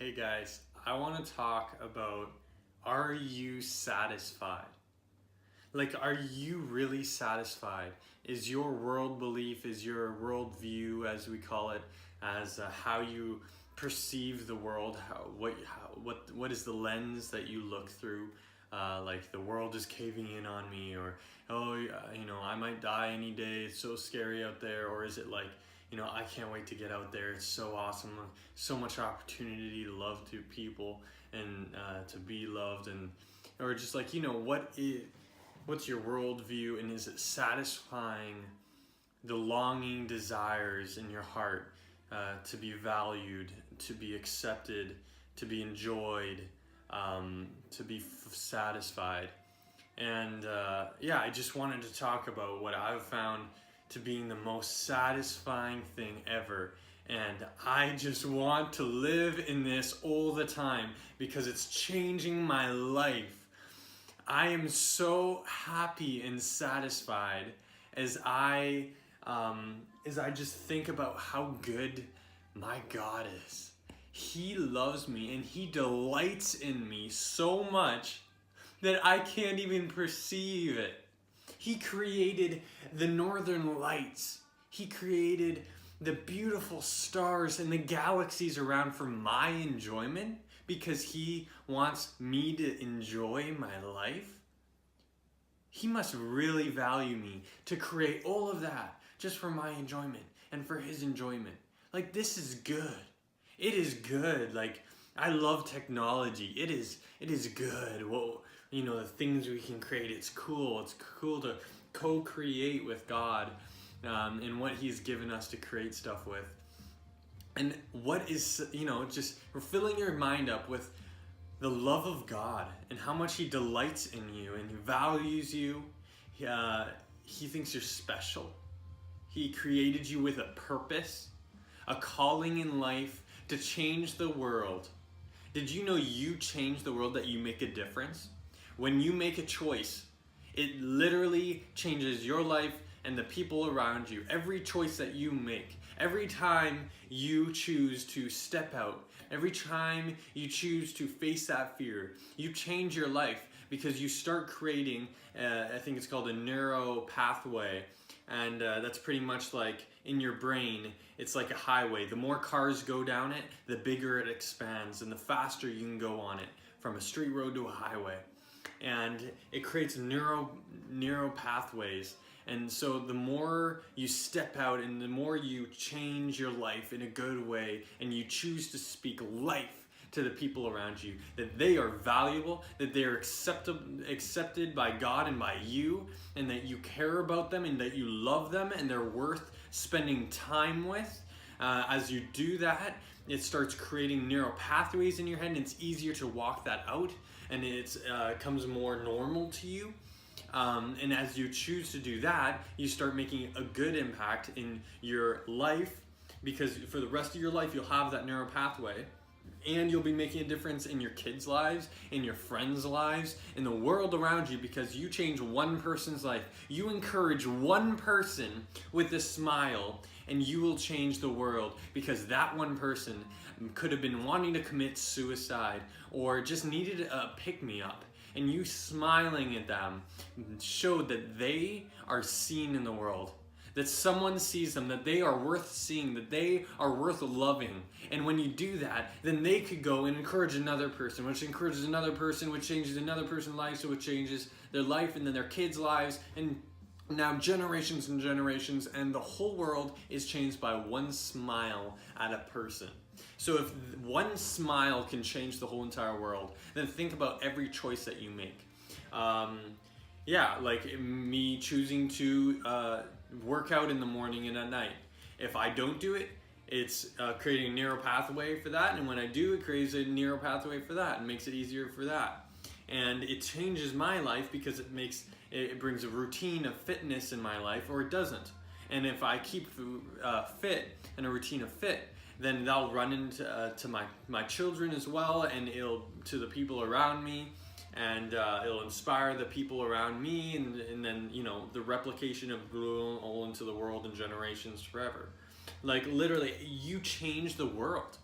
Hey guys, I want to talk about, are you satisfied? Like, are you really satisfied? Is your world belief, is your world view, as we call it, as how you perceive the world, what is the lens that you look through? Like the world is caving in on me, or oh, I might die any day. It's so scary out there. Or is it like, I can't wait to get out there. It's so awesome, so much opportunity to love to people and to be loved, and or just like what's your worldview, and is it satisfying the longing desires in your heart to be valued, to be accepted, to be enjoyed, to be satisfied? And I just wanted to talk about what I've found to being the most satisfying thing ever. And I just want to live in this all the time because it's changing my life. I am so happy and satisfied as I just think about how good my God is. He loves me and He delights in me so much that I can't even perceive it. He created the northern lights. He created the beautiful stars and the galaxies around for my enjoyment because He wants me to enjoy my life. He must really value me to create all of that just for my enjoyment and for His enjoyment. Like, this is good. It is good. Like, I love technology. It is good. Well, the things we can create, it's cool. It's cool to co-create with God and what He's given us to create stuff with. And what is, just filling your mind up with the love of God and how much He delights in you and He values you. He thinks you're special. He created you with a purpose, a calling in life to change the world. Did you know you change the world, that you make a difference? When you make a choice, it literally changes your life and the people around you. Every choice that you make, every time you choose to step out, every time you choose to face that fear, you change your life because you start creating, I think it's called a neural pathway. And that's pretty much like in your brain, it's like a highway. The more cars go down it, the bigger it expands and the faster you can go on it, from a street road to a highway. And it creates neural pathways. And so the more you step out and the more you change your life in a good way, and you choose to speak life to the people around you, that they are valuable, that they are accepted by God and by you, and that you care about them and that you love them and they're worth spending time with. As you do that, it starts creating neural pathways in your head, and it's easier to walk that out, and it comes more normal to you. And as you choose to do that, you start making a good impact in your life, because for the rest of your life, you'll have that neural pathway. And you'll be making a difference in your kids' lives, in your friends' lives, in the world around you, because you change one person's life. You encourage one person with a smile, and you will change the world, because that one person could have been wanting to commit suicide or just needed a pick-me-up. And you smiling at them showed that they are seen in the world. That someone sees them, that they are worth seeing, that they are worth loving. And when you do that, then they could go and encourage another person, which encourages another person, which changes another person's life, so it changes their life and then their kids' lives, and now generations and generations, and the whole world is changed by one smile at a person. So if one smile can change the whole entire world, then think about every choice that you make. Like me choosing to work out in the morning and at night. If I don't do it, it's creating a neural pathway for that, and when I do, it creates a neural pathway for that and makes it easier for that. And it changes my life because it brings a routine of fitness in my life, or it doesn't. And if I keep fit and a routine of fit, then that'll run into to my children as well, and it'll to the people around me. And it'll inspire the people around me, and then the replication of all into the world and generations forever. Like, literally, you change the world.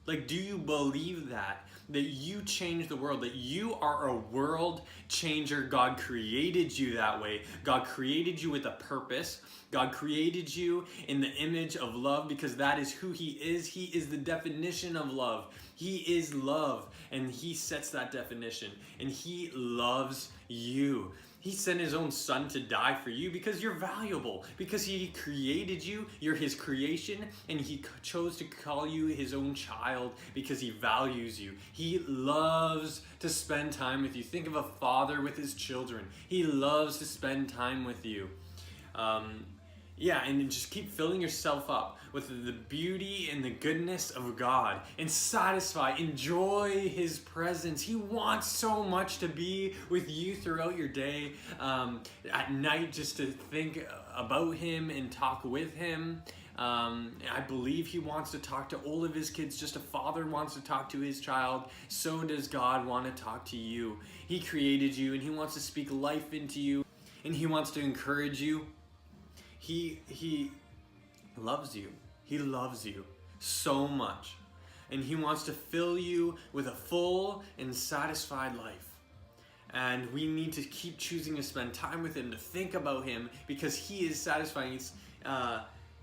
Like, do you believe that? That you change the world, that you are a world changer. God created you that way. God created you with a purpose. God created you in the image of love because that is who He is. He is the definition of love. He is love, and He sets that definition, and He loves you. He sent His own Son to die for you because you're valuable, because He created you, you're His creation, and He chose to call you His own child because He values you. He loves to spend time with you. Think of a father with his children. He loves to spend time with you. And just keep filling yourself up with the beauty and the goodness of God and enjoy His presence. He wants so much to be with you throughout your day, at night, just to think about Him and talk with Him. I believe He wants to talk to all of His kids. Just a father wants to talk to his child. So does God want to talk to you. He created you, and He wants to speak life into you, and He wants to encourage you. He loves you. He loves you so much. And He wants to fill you with a full and satisfied life. And we need to keep choosing to spend time with Him, to think about Him, because He is satisfying.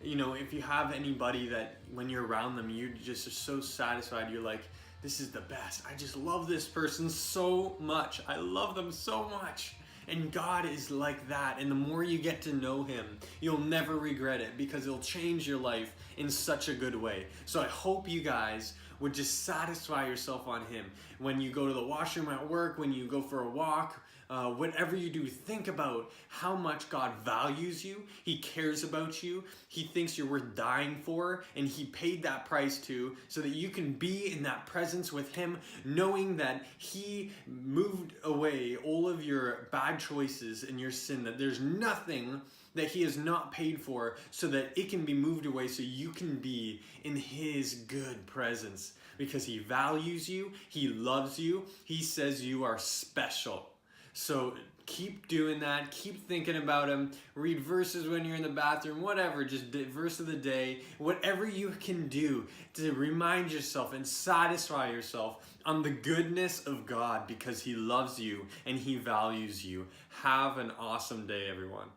If you have anybody that when you're around them, you just are so satisfied, you're like, this is the best. I just love this person so much. I love them so much. And God is like that. And the more you get to know Him, you'll never regret it because it'll change your life in such a good way. So I hope you guys would just satisfy yourself on Him. When you go to the washroom at work, when you go for a walk, whatever you do, think about how much God values you. He cares about you. He thinks you're worth dying for, and He paid that price too, so that you can be in that presence with Him, knowing that He moved away all of your bad choices and your sin, that there's nothing that He has not paid for, so that it can be moved away so you can be in His good presence, because He values you, He loves you, He says you are special. So keep doing that. Keep thinking about Him. Read verses when you're in the bathroom, whatever, just verse of the day, whatever you can do to remind yourself and satisfy yourself on the goodness of God, because He loves you and He values you. Have an awesome day, everyone.